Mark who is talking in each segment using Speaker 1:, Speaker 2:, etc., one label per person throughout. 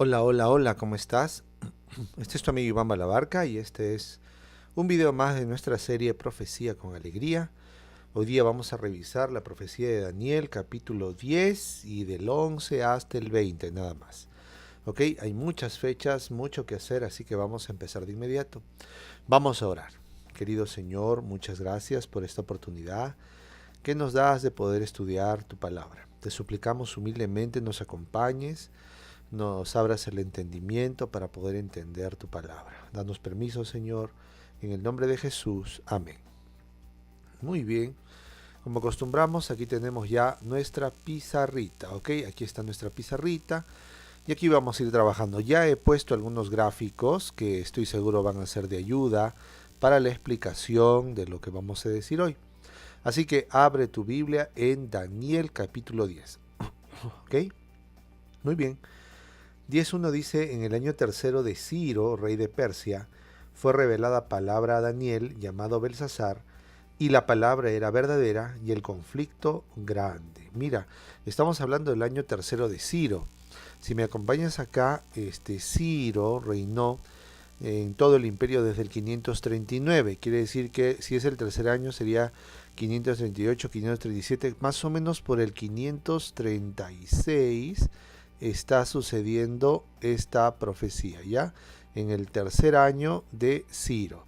Speaker 1: Hola, hola, hola, ¿cómo estás? Este es tu amigo Iván Balabarca y este es un video más de nuestra serie Profecía con Alegría. Hoy día vamos a revisar la profecía de Daniel, capítulo 10 y del 11 hasta el 20, nada más. Ok, hay muchas fechas, mucho que hacer, así que vamos a empezar de inmediato. Vamos a orar. Querido Señor, muchas gracias por esta oportunidad que nos das de poder estudiar tu palabra. Te suplicamos humildemente nos acompañes, nos abras el entendimiento para poder entender tu palabra. Danos permiso, Señor, en el nombre de Jesús. Amén. Muy bien, como acostumbramos, aquí tenemos ya nuestra pizarrita, ¿ok? Aquí está nuestra pizarrita y aquí vamos a ir trabajando. Ya he puesto algunos gráficos que estoy seguro van a ser de ayuda para la explicación de lo que vamos a decir hoy. Así que abre tu Biblia en Daniel capítulo 10, ¿ok? Muy bien. 10.1 dice, en el año tercero de Ciro, rey de Persia, fue revelada palabra a Daniel, llamado Belsasar, y la palabra era verdadera y el conflicto grande. Mira, estamos hablando del año tercero de Ciro. Si me acompañas acá, Ciro reinó en todo el imperio desde el 539. Quiere decir que si es el tercer año sería 538, 537, más o menos por el 536 está sucediendo esta profecía, ¿ya? En el tercer año de Ciro.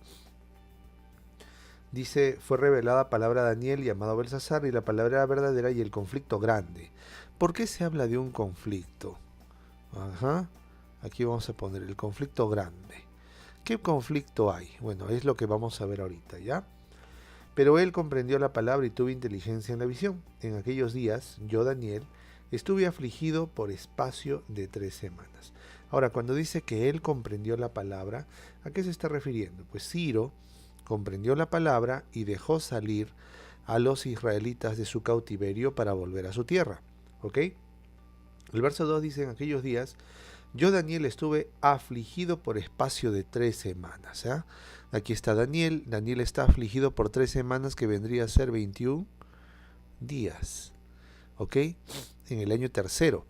Speaker 1: Dice, fue revelada palabra a Daniel llamado Belsasar y la palabra era verdadera y el conflicto grande. ¿Por qué se habla de un conflicto? Ajá. Aquí vamos a poner el conflicto grande. ¿Qué conflicto hay? Bueno, es lo que vamos a ver ahorita, ¿ya? Pero él comprendió la palabra y tuvo inteligencia en la visión. En aquellos días, yo, Daniel, estuve afligido por espacio de 3 semanas. Ahora, cuando dice que él comprendió la palabra, ¿a qué se está refiriendo? Pues Ciro comprendió la palabra y dejó salir a los israelitas de su cautiverio para volver a su tierra. ¿Ok? El verso 2 dice, en aquellos días, yo, Daniel, estuve afligido por espacio de 3 semanas. ¿Eh? Aquí está Daniel. Daniel está afligido por 3 semanas, que vendría a ser 21 días. ¿Ok? En el año tercero.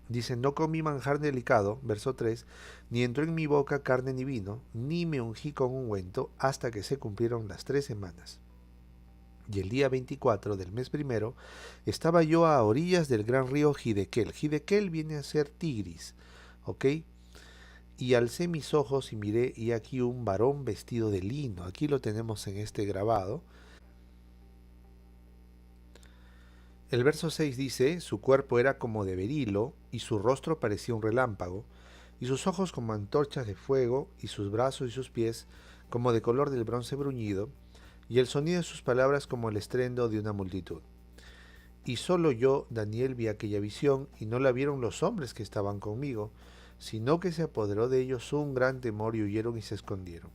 Speaker 1: Dice, no comí manjar delicado, verso 3, ni entró en mi boca carne ni vino, ni me ungí con ungüento, hasta que se cumplieron las 3 semanas. Y el día 24 del mes primero, estaba yo a orillas del gran río Hidekel. Hidekel viene a ser Tigris, ¿ok? Y alcé mis ojos y miré, y aquí un varón vestido de lino. Aquí lo tenemos en este grabado. El verso 6 dice, su cuerpo era como de berilo, y su rostro parecía un relámpago, y sus ojos como antorchas de fuego, y sus brazos y sus pies como de color del bronce bruñido, y el sonido de sus palabras como el estruendo de una multitud. Y solo yo, Daniel, vi aquella visión, y no la vieron los hombres que estaban conmigo, sino que se apoderó de ellos un gran temor y huyeron y se escondieron.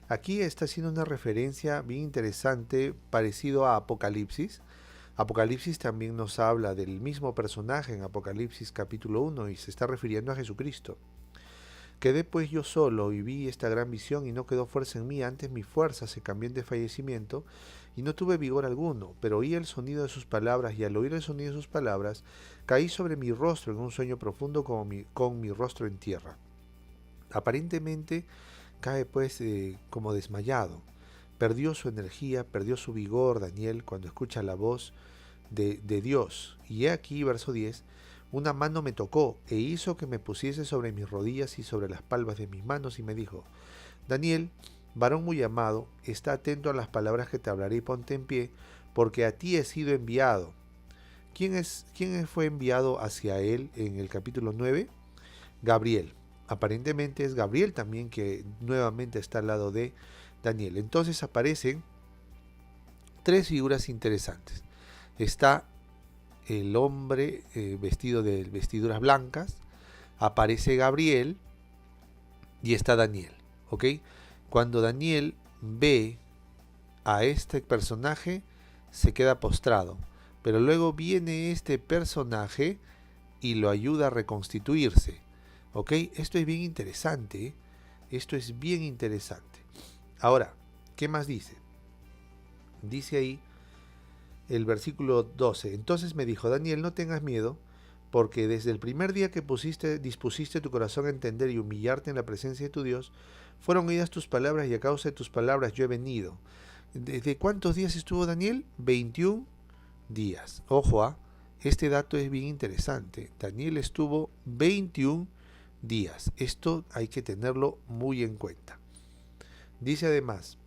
Speaker 1: Aquí está haciendo una referencia bien interesante, parecido a Apocalipsis. Apocalipsis también nos habla del mismo personaje en Apocalipsis capítulo 1 y se está refiriendo a Jesucristo. Quedé pues yo solo y vi esta gran visión y no quedó fuerza en mí, antes mi fuerza se cambió en desfallecimiento y no tuve vigor alguno, pero oí el sonido de sus palabras y al oír el sonido de sus palabras caí sobre mi rostro en un sueño profundo con mi rostro en tierra. Aparentemente cae pues como desmayado. Perdió su energía, perdió su vigor Daniel cuando escucha la voz de Dios. Y he aquí, verso 10, una mano me tocó e hizo que me pusiese sobre mis rodillas y sobre las palmas de mis manos y me dijo, Daniel, varón muy amado, está atento a las palabras que te hablaré y ponte en pie, porque a ti he sido enviado. ¿Quién fue enviado hacia él en el capítulo 9? Gabriel. Aparentemente es Gabriel también que nuevamente está al lado de Daniel. Entonces aparecen tres figuras interesantes. Está el hombre vestido de vestiduras blancas, aparece Gabriel y está Daniel, ¿ok? Cuando Daniel ve a este personaje, se queda postrado, pero luego viene este personaje y lo ayuda a reconstituirse, ¿ok? Esto es bien interesante, ¿eh? Esto es bien interesante. Ahora, ¿qué más dice? Dice ahí el versículo 12. Entonces me dijo, Daniel, no tengas miedo, porque desde el primer día que dispusiste tu corazón a entender y humillarte en la presencia de tu Dios, fueron oídas tus palabras y a causa de tus palabras yo he venido. ¿Desde cuántos días estuvo Daniel? 21 días. Ojo, este dato es bien interesante. Daniel estuvo 21 días. Esto hay que tenerlo muy en cuenta. Dice además,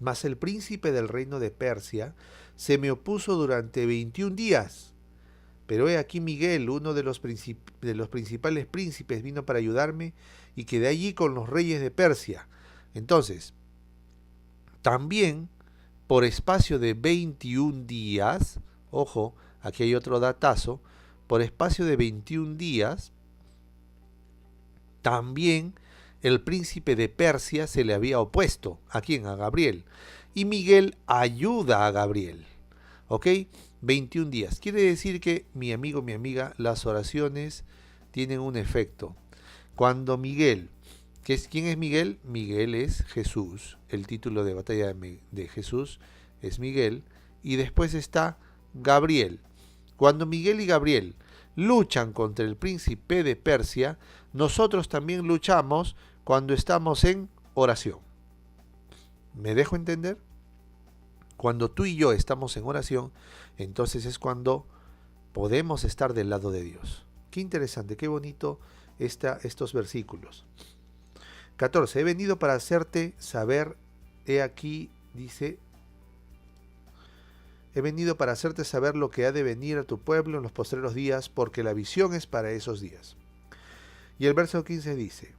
Speaker 1: mas el príncipe del reino de Persia se me opuso durante 21 días. Pero he aquí Miguel, uno de los principales príncipes, vino para ayudarme y quedé allí con los reyes de Persia. Entonces, también por espacio de 21 días, ojo, aquí hay otro datazo, por espacio de 21 días, también el príncipe de Persia se le había opuesto. ¿A quién? A Gabriel. Y Miguel ayuda a Gabriel. ¿Ok? 21 días. Quiere decir que, mi amigo, mi amiga, las oraciones tienen un efecto. Cuando Miguel, ¿quién es Miguel? Miguel es Jesús. El título de batalla de Jesús es Miguel. Y después está Gabriel. Cuando Miguel y Gabriel luchan contra el príncipe de Persia, nosotros también luchamos cuando estamos en oración. ¿Me dejo entender? Cuando tú y yo estamos en oración, entonces es cuando podemos estar del lado de Dios. Qué interesante, qué bonito estos versículos. 14. He venido para hacerte saber, he aquí, dice, he venido para hacerte saber lo que ha de venir a tu pueblo en los postreros días, porque la visión es para esos días. Y el verso 15 dice,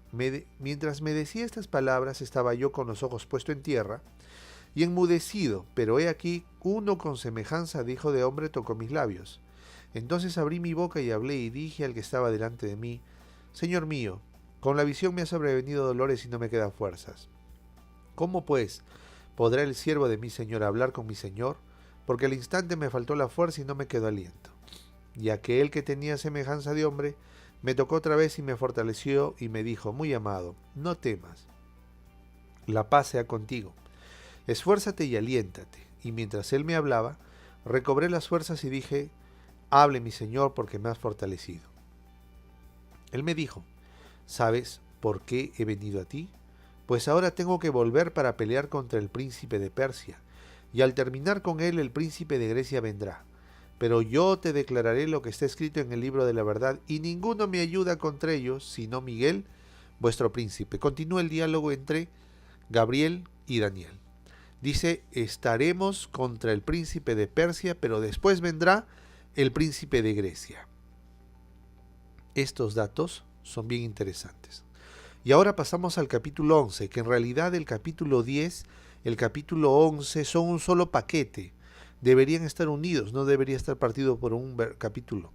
Speaker 1: mientras me decía estas palabras, estaba yo con los ojos puestos en tierra, y enmudecido, pero he aquí, uno con semejanza de hijo de hombre tocó mis labios. Entonces abrí mi boca y hablé y dije al que estaba delante de mí, Señor mío, con la visión me ha sobrevenido dolores y no me quedan fuerzas. ¿Cómo pues podrá el siervo de mi Señor hablar con mi Señor? Porque al instante me faltó la fuerza y no me quedó aliento. Y aquel que tenía semejanza de hombre me tocó otra vez y me fortaleció y me dijo, muy amado, no temas, la paz sea contigo. Esfuérzate y aliéntate. Y mientras él me hablaba, recobré las fuerzas y dije, hable mi Señor porque me has fortalecido. Él me dijo, ¿sabes por qué he venido a ti? Pues ahora tengo que volver para pelear contra el príncipe de Persia, y al terminar con él el príncipe de Grecia vendrá. Pero yo te declararé lo que está escrito en el libro de la verdad, y ninguno me ayuda contra ellos, sino Miguel, vuestro príncipe. Continúa el diálogo entre Gabriel y Daniel. Dice, estaremos contra el príncipe de Persia, pero después vendrá el príncipe de Grecia. Estos datos son bien interesantes. Y ahora pasamos al capítulo 11, que en realidad el capítulo 10, el capítulo 11 son un solo paquete. Deberían estar unidos, no debería estar partido por un capítulo.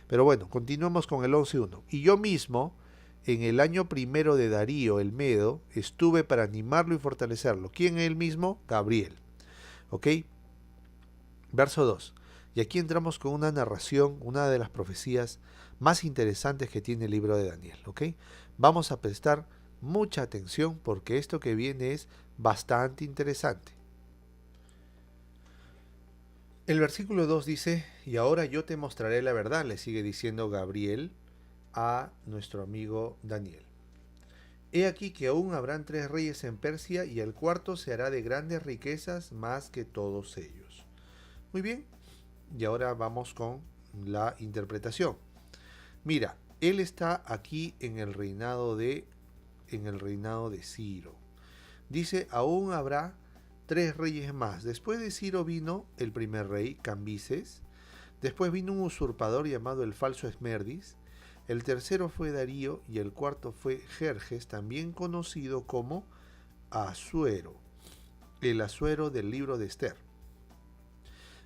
Speaker 1: Pero bueno, continuamos con el 11.1. Y yo mismo, en el año primero de Darío el Medo, estuve para animarlo y fortalecerlo. ¿Quién es él mismo? Gabriel. ¿Ok? Verso 2. Y aquí entramos con una narración, una de las profecías más interesantes que tiene el libro de Daniel. ¿Ok? Vamos a prestar mucha atención porque esto que viene es bastante interesante. El versículo 2 dice, y ahora yo te mostraré la verdad, le sigue diciendo Gabriel a nuestro amigo Daniel. He aquí que aún habrán 3 reyes en Persia y el cuarto se hará de grandes riquezas más que todos ellos. Muy bien, y ahora vamos con la interpretación. Mira, él está aquí en el reinado de Ciro. Dice, aún habrá 3 reyes más. Después de Ciro vino el primer rey, Cambises. Después vino un usurpador llamado el falso Esmerdis. El tercero fue Darío y el cuarto fue Jerjes, también conocido como Asuero, el Asuero del libro de Esther.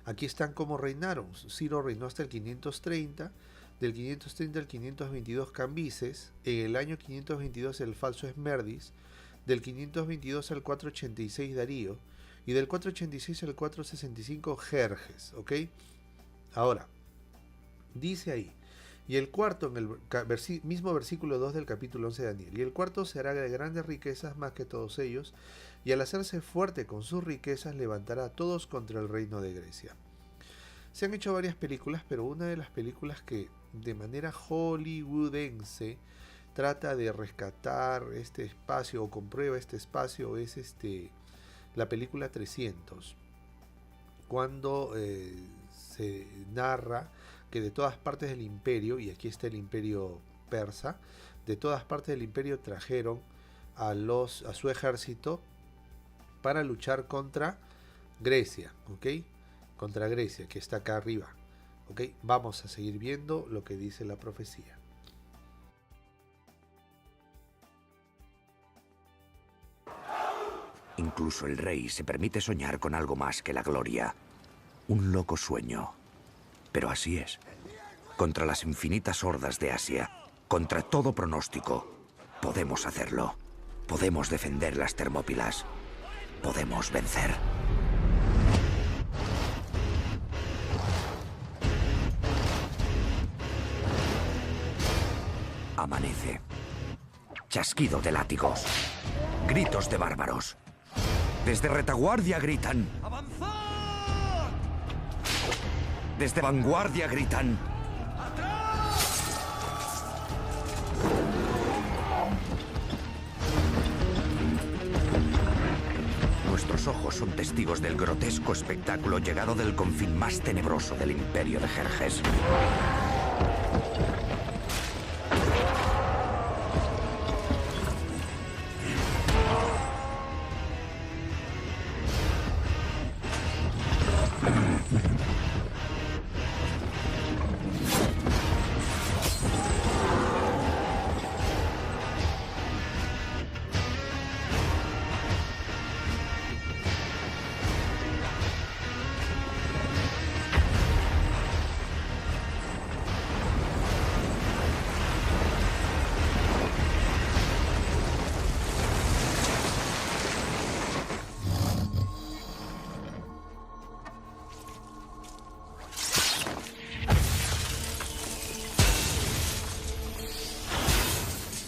Speaker 1: Aquí están cómo reinaron. Ciro reinó hasta el 530, del 530 al 522 Cambises, en el año 522 el falso Esmerdis, del 522 al 486 Darío, y del 486 al 465 Jerjes, ¿ok? Ahora, dice ahí, y el cuarto, en el mismo versículo 2 del capítulo 11 de Daniel, y el cuarto se hará de grandes riquezas más que todos ellos, y al hacerse fuerte con sus riquezas levantará a todos contra el reino de Grecia. Se han hecho varias películas, pero una de las películas que de manera hollywoodense trata de rescatar este espacio o comprueba este espacio es la película 300, cuando se narra que de todas partes del imperio, y aquí está el imperio persa, de todas partes del imperio trajeron a su ejército para luchar contra Grecia, ¿ok? Contra Grecia, que está acá arriba, ¿ok? Vamos a seguir viendo lo que dice la profecía.
Speaker 2: Incluso el rey se permite soñar con algo más que la gloria. Un loco sueño. Pero así es. Contra las infinitas hordas de Asia, contra todo pronóstico, podemos hacerlo. Podemos defender las Termópilas. Podemos vencer. Amanece. Chasquido de látigos. Gritos de bárbaros. Desde retaguardia gritan. ¡Avanzad! Desde vanguardia gritan. ¡Atrás! Nuestros ojos son testigos del grotesco espectáculo llegado del confín más tenebroso del imperio de Jerjes.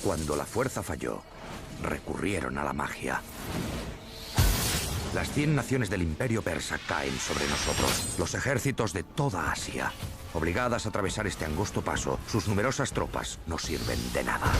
Speaker 2: Cuando la fuerza falló, recurrieron a la magia. Las 100 naciones del Imperio Persa caen sobre nosotros, los ejércitos de toda Asia. Obligadas a atravesar este angosto paso, sus numerosas tropas no sirven de nada.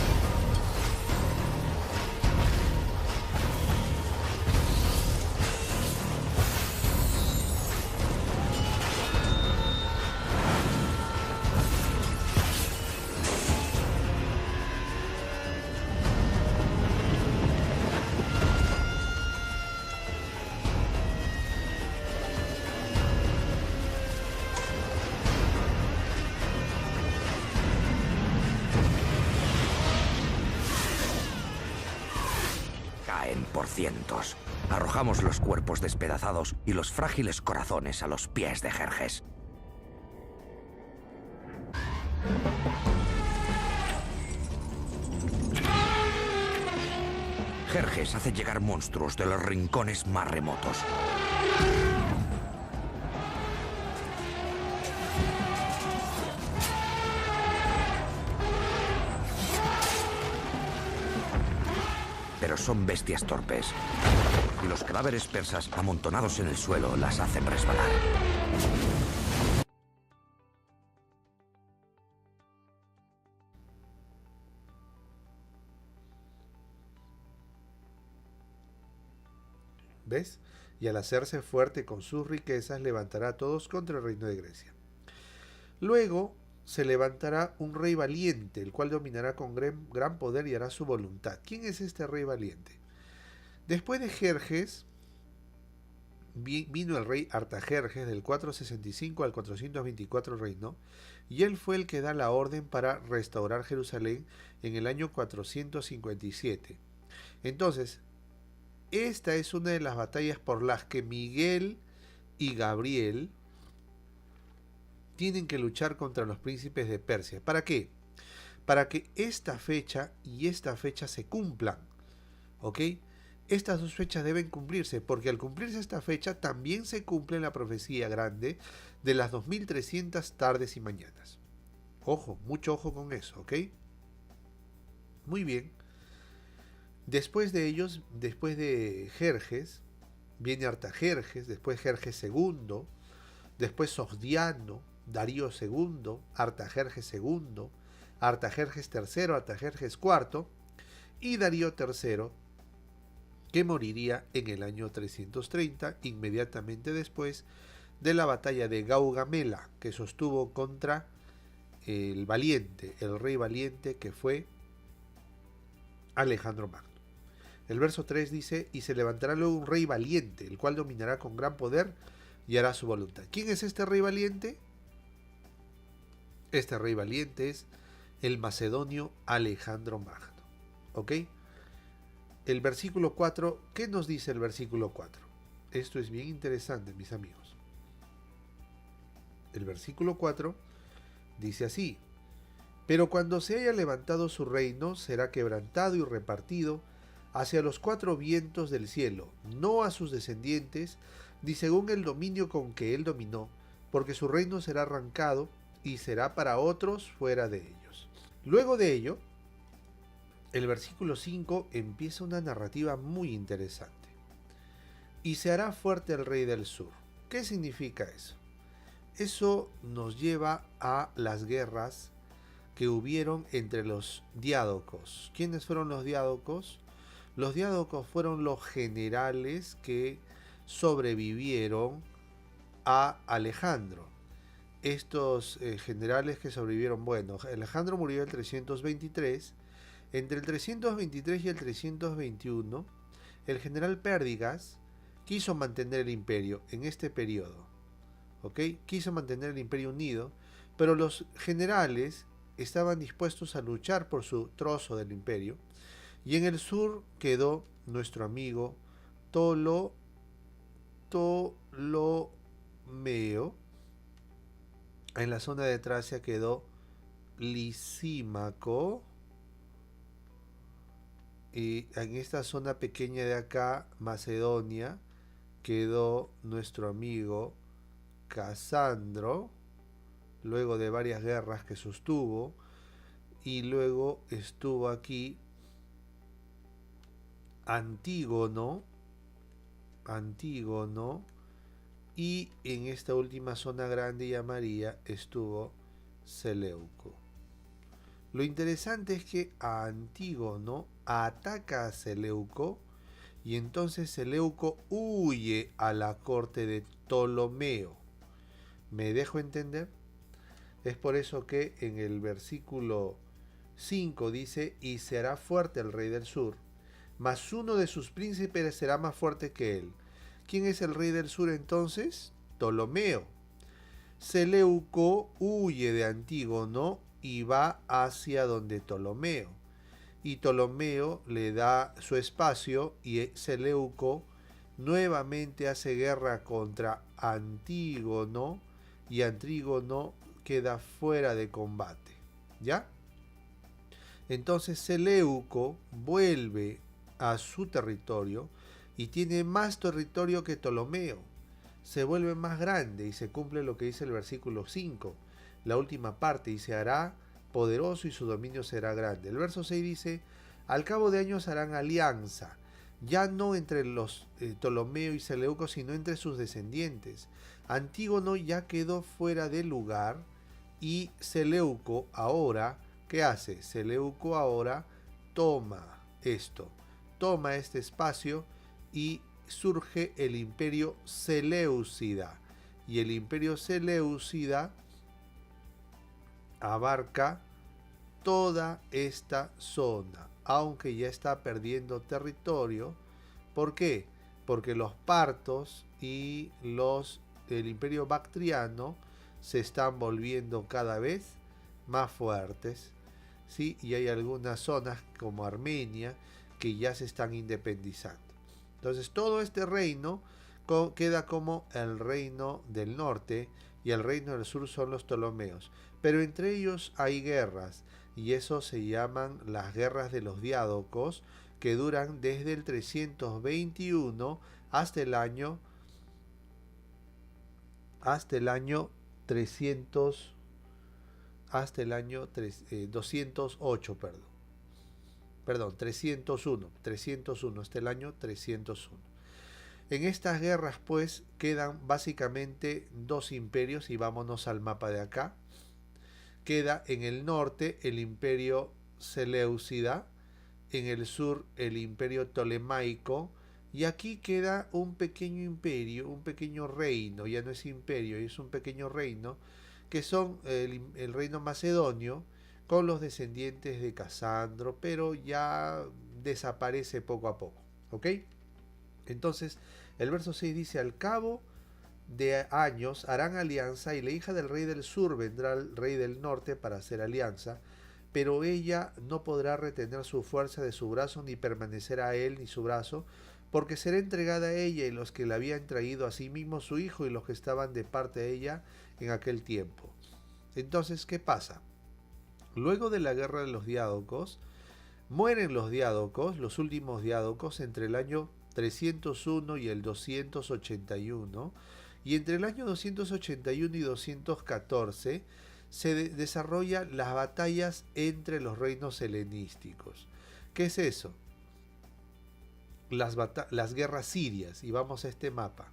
Speaker 2: Por cientos. Arrojamos los cuerpos despedazados y los frágiles corazones a los pies de Jerjes. Jerjes hace llegar monstruos de los rincones más remotos. Pero son bestias torpes. Y los cadáveres persas amontonados en el suelo las hacen resbalar.
Speaker 1: ¿Ves? Y al hacerse fuerte con sus riquezas, levantará a todos contra el reino de Grecia. Luego se levantará un rey valiente, el cual dominará con gran poder y hará su voluntad. ¿Quién es este rey valiente? Después de Jerjes, vino el rey Artajerjes del 465 al 424 reinó, y él fue el que da la orden para restaurar Jerusalén en el año 457. Entonces, esta es una de las batallas por las que Miguel y Gabriel tienen que luchar contra los príncipes de Persia. ¿Para qué? Para que esta fecha y esta fecha se cumplan. ¿Ok? Estas dos fechas deben cumplirse, porque al cumplirse esta fecha también se cumple la profecía grande de las 2300 tardes y mañanas. Ojo, mucho ojo con eso, ¿ok? Muy bien. Después de ellos, después de Jerjes, viene Artajerjes, después Jerjes II, después Sogdiano, Darío II, Artajerjes II, Artajerjes III, Artajerjes IV y Darío III, que moriría en el año 330, inmediatamente después de la batalla de Gaugamela, que sostuvo contra el valiente, el rey valiente que fue Alejandro Magno. El verso 3 dice, y se levantará luego un rey valiente, el cual dominará con gran poder y hará su voluntad. ¿Quién es este rey valiente? Este rey valiente es el macedonio Alejandro Magno. ¿Ok? El versículo 4, ¿qué nos dice el versículo 4? Esto es bien interesante, mis amigos. El versículo 4 dice así, pero cuando se haya levantado su reino, será quebrantado y repartido hacia los cuatro vientos del cielo, no a sus descendientes, ni según el dominio con que él dominó, porque su reino será arrancado y será para otros fuera de ellos. Luego de ello, el versículo 5 empieza una narrativa muy interesante. Y se hará fuerte el rey del sur. ¿Qué significa eso? Eso nos lleva a las guerras que hubieron entre los diádocos. ¿Quiénes fueron los diádocos? Los diádocos fueron los generales que sobrevivieron a Alejandro. Estos generales que sobrevivieron, bueno, Alejandro murió en el 323. Entre el 323 y el 321, el general Pérdigas quiso mantener el imperio en este periodo. ¿Ok? Quiso mantener el imperio unido, pero los generales estaban dispuestos a luchar por su trozo del imperio. Y en el sur quedó nuestro amigo Ptolomeo. En la zona de Tracia quedó Lisímaco. Y en esta zona pequeña de acá, Macedonia, quedó nuestro amigo Casandro, luego de varias guerras que sostuvo, y luego estuvo aquí Antígono, y en esta última zona grande y amarilla estuvo Seleuco. Lo interesante es que a Antígono ataca a Seleuco y entonces Seleuco huye a la corte de Ptolomeo. ¿Me dejo entender? Es por eso que en el versículo 5 dice, y se hará fuerte el rey del sur, mas uno de sus príncipes será más fuerte que él. ¿Quién es el rey del sur entonces? Ptolomeo. Seleuco huye de Antígono y va hacia donde Ptolomeo. Y Ptolomeo le da su espacio y Seleuco nuevamente hace guerra contra Antígono y Antígono queda fuera de combate. ¿Ya? Entonces Seleuco vuelve a su territorio y tiene más territorio que Ptolomeo. Se vuelve más grande y se cumple lo que dice el versículo 5, la última parte, y se hará poderoso y su dominio será grande. El verso 6 dice, al cabo de años harán alianza, ya no entre los Ptolomeo y Seleuco, sino entre sus descendientes. Antígono ya quedó fuera de lugar y Seleuco ahora, ¿qué hace? Seleuco ahora toma este espacio y surge el imperio Seleucida. Y el imperio Seleucida abarca toda esta zona, aunque ya está perdiendo territorio. ¿Por qué? Porque los partos y el imperio bactriano se están volviendo cada vez más fuertes, ¿sí? Y hay algunas zonas como Armenia que ya se están independizando. Entonces todo este reino queda como el reino del norte y el reino del sur son los Ptolomeos. Pero entre ellos hay guerras y eso se llaman las guerras de los diádocos, que duran desde el 321 hasta el año 208, perdón, 301 hasta el año 301. En estas guerras pues quedan básicamente dos imperios y vámonos al mapa de acá. Queda en el norte el imperio Seleucida, en el sur el imperio Ptolemaico, y aquí queda un pequeño imperio, un pequeño reino, ya no es imperio, es un pequeño reino, que son el reino macedonio, con los descendientes de Casandro, pero ya desaparece poco a poco. ¿Ok? Entonces, el verso 6 dice, al cabo de años harán alianza y la hija del rey del sur vendrá al rey del norte para hacer alianza, pero ella no podrá retener su fuerza de su brazo ni permanecer a él ni su brazo, porque será entregada a ella y los que la habían traído a sí mismo su hijo y los que estaban de parte de ella en aquel tiempo. Entonces, ¿qué pasa? Luego de la guerra de los diádocos, mueren los diádocos, los últimos diádocos, entre el año 301 y el 281, y entre el año 281 y 214 se desarrollan las batallas entre los reinos helenísticos. ¿Qué es eso? Las guerras sirias, y vamos a este mapa.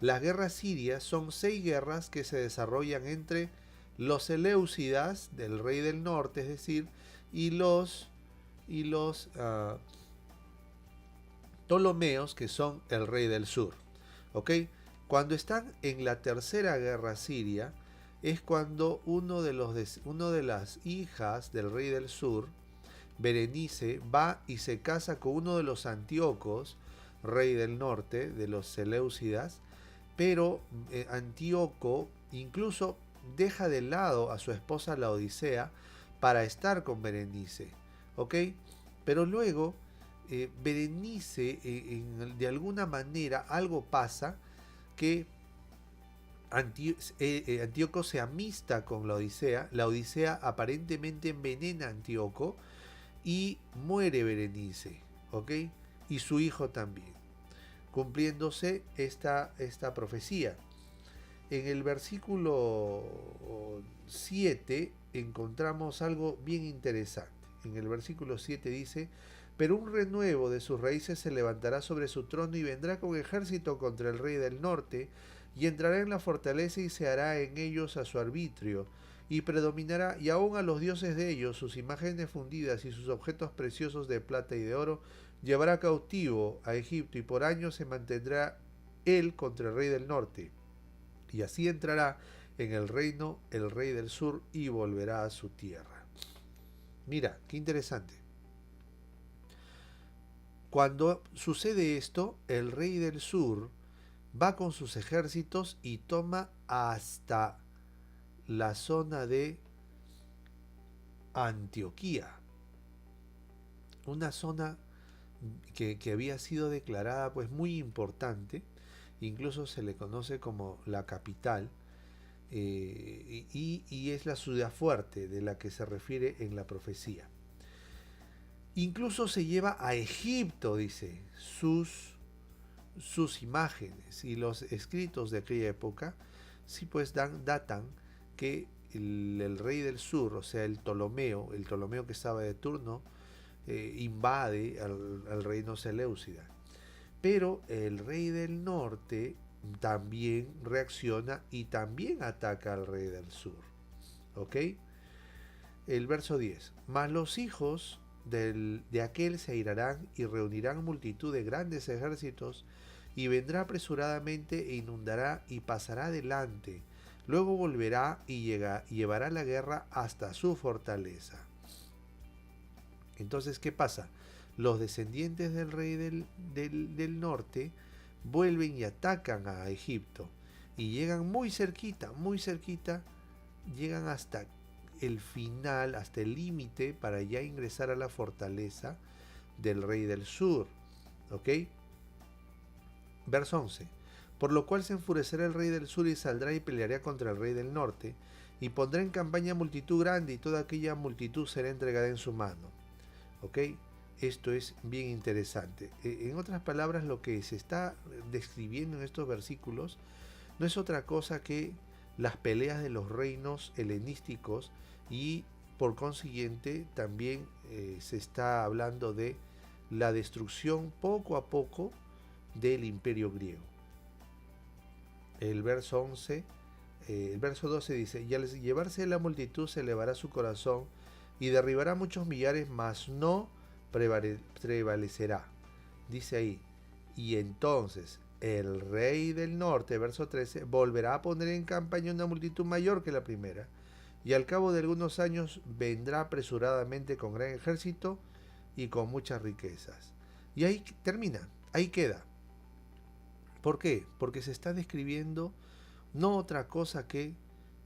Speaker 1: Las guerras sirias son 6 guerras que se desarrollan entre los Seleucidas, del rey del norte, es decir, y los Ptolomeos, que son el rey del sur. ¿Ok? Cuando están en la tercera guerra siria, es cuando una de las hijas del rey del sur, Berenice, va y se casa con uno de los Antíocos, rey del norte, de los Seleucidas, pero Antíoco incluso deja de lado a su esposa la Odisea para estar con Berenice. ¿Ok? Pero luego Berenice, de alguna manera, algo pasa que Antíoco se amista con la Odisea aparentemente envenena a Antíoco y muere Berenice, ¿ok? Y su hijo también, cumpliéndose esta profecía. En el versículo 7 encontramos algo bien interesante. En el versículo 7 dice, pero un renuevo de sus raíces se levantará sobre su trono y vendrá con ejército contra el rey del norte, y entrará en la fortaleza y se hará en ellos a su arbitrio, y predominará, y aun a los dioses de ellos, sus imágenes fundidas y sus objetos preciosos de plata y de oro, llevará cautivo a Egipto, y por años se mantendrá él contra el rey del norte. Y así entrará en el reino el rey del sur y volverá a su tierra. Mira, qué interesante. Cuando sucede esto, el rey del sur va con sus ejércitos y toma hasta la zona de Antioquía, una zona que había sido declarada pues muy importante, incluso se le conoce como la capital, y es la ciudad fuerte de la que se refiere en la profecía. Incluso se lleva a Egipto, dice, sus imágenes, y los escritos de aquella época sí pues datan que el rey del sur, o sea el Ptolomeo que estaba de turno, invade al reino Seleucida. Pero el rey del norte también reacciona y también ataca al rey del sur. ¿Ok? El verso 10. Mas los hijos de aquel se airarán y reunirán multitud de grandes ejércitos, y vendrá apresuradamente e inundará y pasará adelante. Luego volverá y llevará la guerra hasta su fortaleza. Entonces, ¿qué pasa? Los descendientes del rey del norte vuelven y atacan a Egipto. Y llegan muy cerquita, llegan hasta el final, hasta el límite, para ya ingresar a la fortaleza del rey del sur. ¿Ok? Verso 11. Por lo cual se enfurecerá el rey del sur y saldrá y peleará contra el rey del norte, y pondrá en campaña multitud grande, y toda aquella multitud será entregada en su mano. ¿Ok? Esto es bien interesante. En otras palabras, lo que se está describiendo en estos versículos no es otra cosa que las peleas de los reinos helenísticos, y por consiguiente también se está hablando de la destrucción poco a poco del imperio griego. El verso 11, el verso 12 dice: y al llevarse la multitud se elevará su corazón y derribará muchos millares, mas no prevalecerá. Dice ahí: y entonces el rey del norte, verso 13, volverá a poner en campaña una multitud mayor que la primera, y al cabo de algunos años vendrá apresuradamente con gran ejército y con muchas riquezas. Y ahí termina, ahí queda. ¿Por qué? Porque se está describiendo no otra cosa que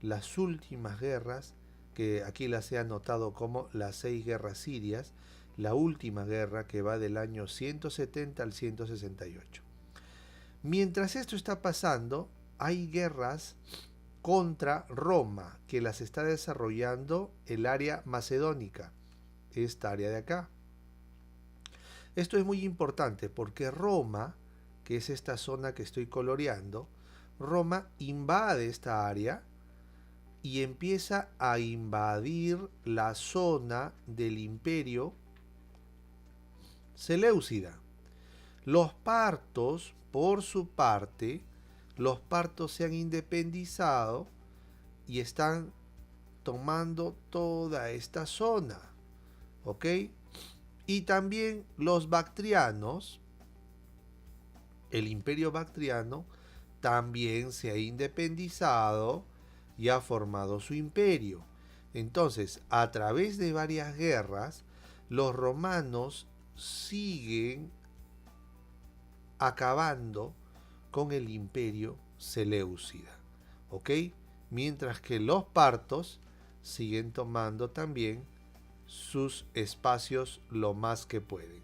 Speaker 1: las últimas guerras, que aquí las he anotado como las 6 guerras sirias, la última guerra que va del año 170 al 168. Mientras esto está pasando, hay guerras contra Roma, que las está desarrollando el área macedónica, esta área de acá. Esto es muy importante porque Roma, que es esta zona que estoy coloreando, Roma invade esta área y empieza a invadir la zona del imperio seleucida. Los partos, por su parte, los partos se han independizado y están tomando toda esta zona, ¿ok? Y también los bactrianos, el imperio bactriano, también se ha independizado y ha formado su imperio. Entonces, a través de varias guerras, los romanos siguen acabando con el imperio seleucida, ¿ok? Mientras que los partos siguen tomando también sus espacios lo más que pueden.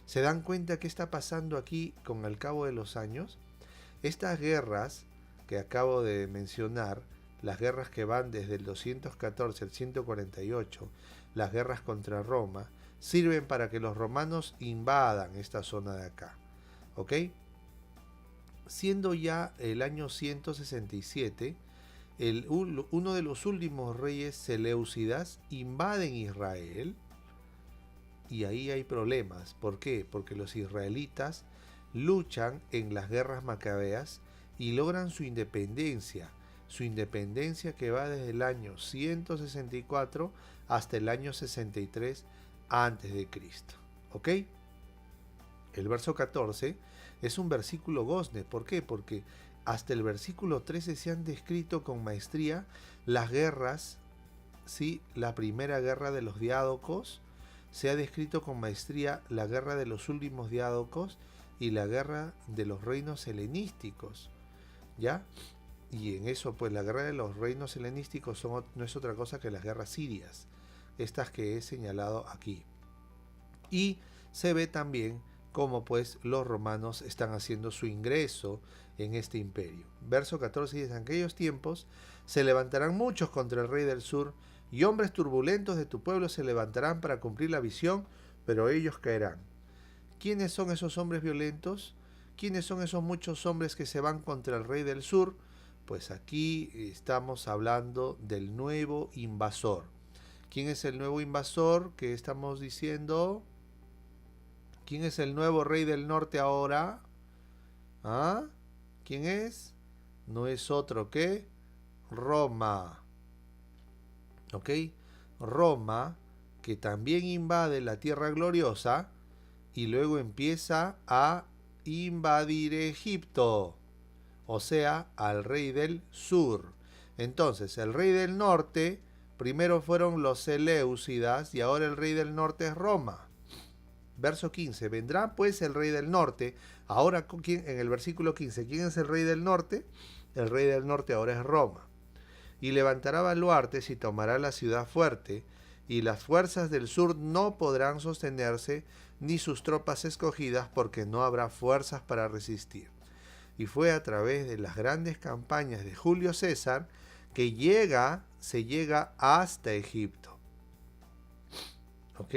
Speaker 1: ¿Se dan cuenta qué está pasando aquí con el cabo de los años? Estas guerras que acabo de mencionar, las guerras que van desde el 214 al 148, las guerras contra Roma, sirven para que los romanos invadan esta zona de acá, ¿ok? Siendo ya el año 167, uno de los últimos reyes seleucidas invaden Israel y ahí hay problemas. ¿Por qué? Porque los israelitas luchan en las guerras macabeas y logran su independencia que va desde el año 164 hasta el año 63 antes de Cristo, ¿ok? El verso 14 es un versículo gozne. ¿Por qué? Porque hasta el versículo 13 se han descrito con maestría las guerras, ¿sí? La primera guerra de los diádocos, se ha descrito con maestría la guerra de los últimos diádocos y la guerra de los reinos helenísticos, ¿ya? Y en eso, pues la guerra de los reinos helenísticos no es otra cosa que las guerras sirias, estas que he señalado aquí. Y se ve también cómo pues los romanos están haciendo su ingreso en este imperio. Verso 14 dice: en aquellos tiempos se levantarán muchos contra el rey del sur, y hombres turbulentos de tu pueblo se levantarán para cumplir la visión, pero ellos caerán. ¿Quiénes son esos hombres violentos? ¿Quiénes son esos muchos hombres que se van contra el rey del sur? Pues aquí estamos hablando del nuevo invasor. ¿Quién es el nuevo invasor que estamos diciendo? ¿Quién es el nuevo rey del norte ahora? ¿Ah? ¿Quién es? No es otro que Roma. ¿Ok? Roma, que también invade la tierra gloriosa y luego empieza a invadir Egipto, o sea, al rey del sur. Entonces, el rey del norte, primero fueron los seleucidas y ahora el rey del norte es Roma. Verso 15, vendrá pues el rey del norte. Ahora, en el versículo 15, ¿quién es el rey del norte? El rey del norte ahora es Roma. Y levantará baluartes y tomará la ciudad fuerte, y las fuerzas del sur no podrán sostenerse, ni sus tropas escogidas, porque no habrá fuerzas para resistir. Y fue a través de las grandes campañas de Julio César que se llega hasta Egipto. ¿Ok?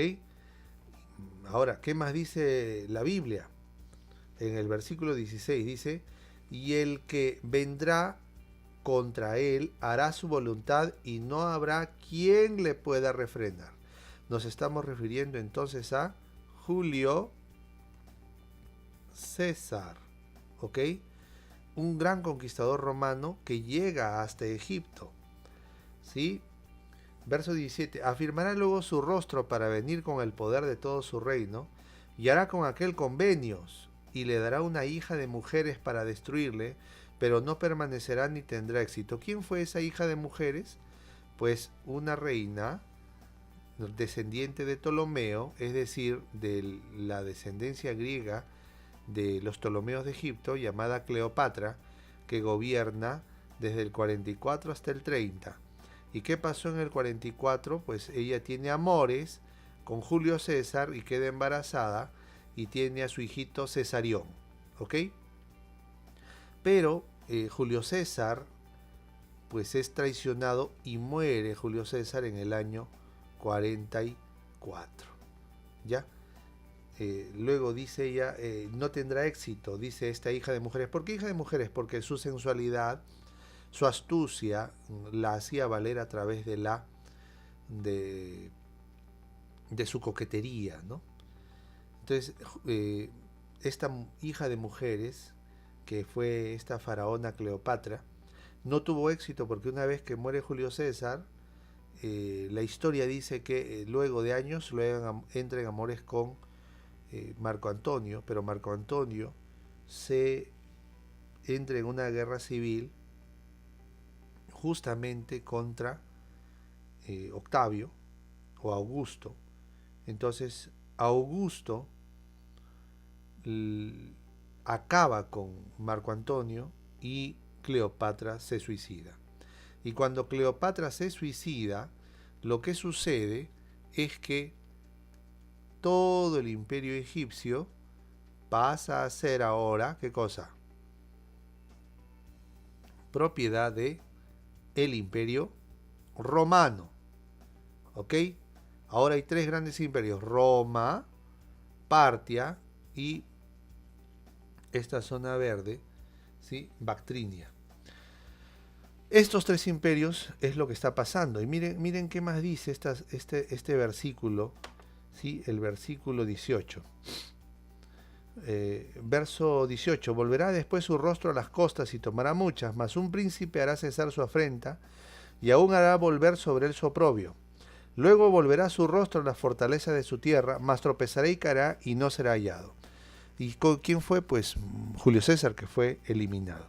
Speaker 1: Ahora, ¿qué más dice la Biblia? En el versículo 16 dice: y el que vendrá contra él hará su voluntad y no habrá quien le pueda refrenar. Nos estamos refiriendo entonces a Julio César, ¿ok? Un gran conquistador romano que llega hasta Egipto, ¿sí? Verso 17, afirmará luego su rostro para venir con el poder de todo su reino, y hará con aquel convenios, y le dará una hija de mujeres para destruirle, pero no permanecerá ni tendrá éxito. ¿Quién fue esa hija de mujeres? Pues una reina descendiente de Ptolomeo, es decir, de la descendencia griega de los Ptolomeos de Egipto, llamada Cleopatra, que gobierna desde el 44 hasta el 30. ¿Y qué pasó en el 44? Pues ella tiene amores con Julio César y queda embarazada y tiene a su hijito Cesarión, ¿ok? Pero Julio César pues es traicionado y muere Julio César en el año 44, ¿ya? Luego dice ella, no tendrá éxito, dice esta hija de mujeres. ¿Por qué hija de mujeres? Porque su sensualidad, su astucia, la hacía valer a través de su coquetería, ¿no? Entonces, esta hija de mujeres, que fue esta faraona Cleopatra, no tuvo éxito porque una vez que muere Julio César, la historia dice que luego de años entra en amores con Marco Antonio, pero Marco Antonio se entra en una guerra civil justamente contra Octavio o Augusto. Entonces Augusto acaba con Marco Antonio y Cleopatra se suicida. Y cuando Cleopatra se suicida, lo que sucede es que todo el imperio egipcio pasa a ser ahora, ¿qué cosa? Propiedad de el imperio romano, ¿ok? Ahora hay tres grandes imperios: Roma, Partia y esta zona verde, ¿sí? Bactrinia. Estos tres imperios es lo que está pasando. Y miren qué más dice este versículo, ¿sí? El versículo 18. Verso 18. Volverá después su rostro a las costas y tomará muchas, mas un príncipe hará cesar su afrenta y aún hará volver sobre él su oprobio. Luego volverá su rostro a la fortaleza de su tierra, mas tropezará y caerá y no será hallado. ¿Y quién fue? Pues Julio César, que fue eliminado.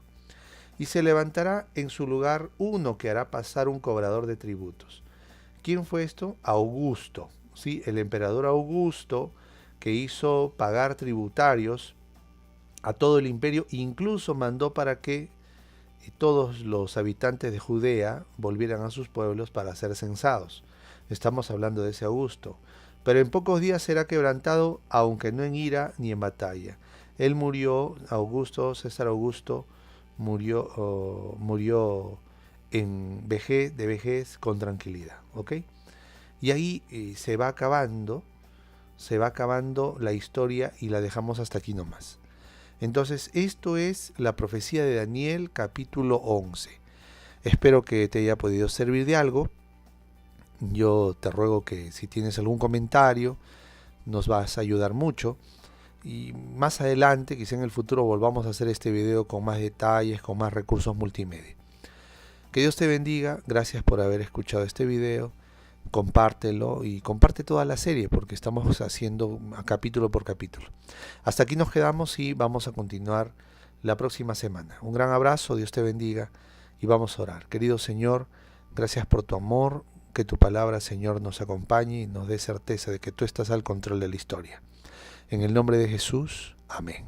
Speaker 1: Y se levantará en su lugar uno que hará pasar un cobrador de tributos. ¿Quién fue esto? Augusto, ¿sí? El emperador Augusto, que hizo pagar tributarios a todo el imperio, incluso mandó para que todos los habitantes de Judea volvieran a sus pueblos para ser censados. Estamos hablando de ese Augusto. Pero en pocos días será quebrantado, aunque no en ira ni en batalla. Él murió, César Augusto, murió de vejez con tranquilidad, ¿ok? Y ahí se va acabando la historia y la dejamos hasta aquí nomás. Entonces, esto es la profecía de Daniel, capítulo 11. Espero que te haya podido servir de algo. Yo te ruego que si tienes algún comentario, nos vas a ayudar mucho. Y más adelante, quizá en el futuro, volvamos a hacer este video con más detalles, con más recursos multimedia. Que Dios te bendiga. Gracias por haber escuchado este video. Compártelo y comparte toda la serie porque estamos haciendo capítulo por capítulo. Hasta aquí nos quedamos y vamos a continuar la próxima semana. Un gran abrazo, Dios te bendiga y vamos a orar. Querido Señor, gracias por tu amor, que tu palabra, Señor, nos acompañe y nos dé certeza de que tú estás al control de la historia. En el nombre de Jesús, amén.